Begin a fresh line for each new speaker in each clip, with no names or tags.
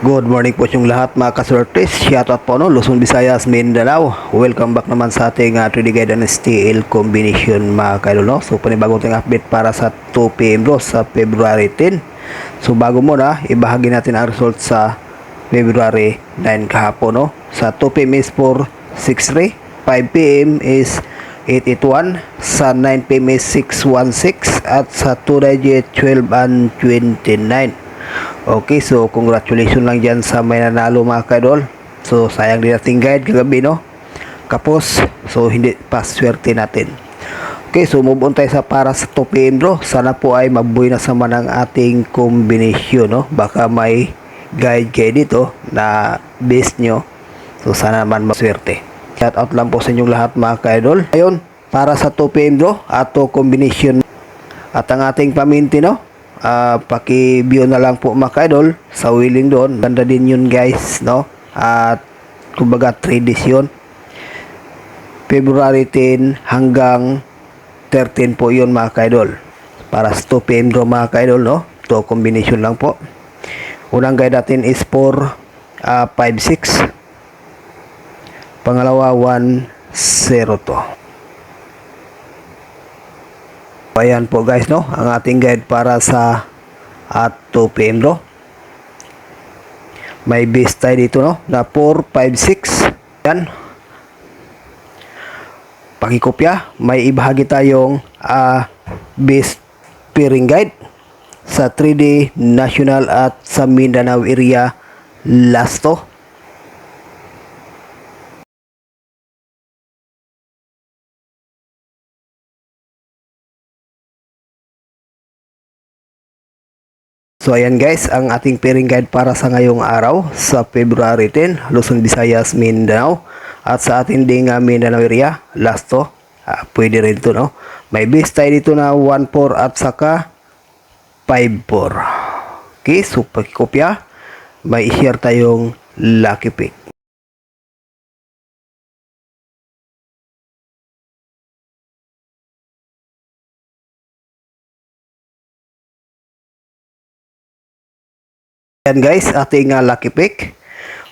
Good morning po yung lahat mga kasortes. Shoutout po no, Luzon, Visayas, Mindanao. Welcome back naman sa ating 3D Guide and STL combination mga kaidol no. So panibagong ting update para sa 2 PM bro sa February 10. So bago muna, ibahagi natin ang result sa February 9 kahapon no. Sa 2 PM is 463, 5 PM is 881, sa 9 PM is 616 at sa 2 digit 12 and 29. Okay, so congratulations lang dyan sa may nanalo mga kaidol. So sayang din nating guide kagabi no, kapos, so hindi pa swerte natin. Okay, so move on tayo sa para sa 2 PM bro. Sana po ay mabuhay na sama ng ating combination no, baka may guide kayo dito na base nyo, so sana naman maswerte. Shout out lang po sa inyong lahat mga kaidol. Ayun, para sa 2 PM bro, ato combination at ang ating paminti no, paki-view na lang po mga kaidol sa willing doon. Ganda din yun guys no, at kumbaga 3 days yun, February 10 hanggang 13 po yun mga kaidol. Para sa 2 PM draw mga kaidol no, to combination lang po. Unang guide natin is 4 5 6, pangalawa 1 0 to. Ayan po guys no, ang ating guide para sa 2 PM bro. May base tayo dito no, na 4, 5, 6. Yan. Pakikopya, may ibahagi tayong base pairing guide sa 3D national at sa Mindanao area last to. So ayan guys, ang ating pairing guide para sa ngayong araw sa February 10, Luzon, Visayas, Mindanao at sa ating ding Mindanao area, last to, pwede rin ito no. May base tayo dito na 1-4 at saka 5-4. Okay, so pagkopya, may i-share tayong lucky pick. Yan guys, ating lucky pick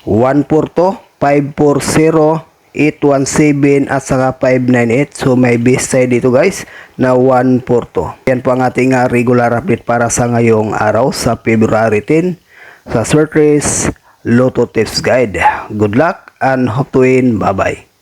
1-4 to, 5-4-0, 8-1-7 at saka 5-9-8. So may base tayo dito guys na 1-4 to. Yan po ang ating regular update para sa ngayong araw sa February 10 sa Sword Race Lotto Tips Guide. Good luck and hope to win. Bye bye.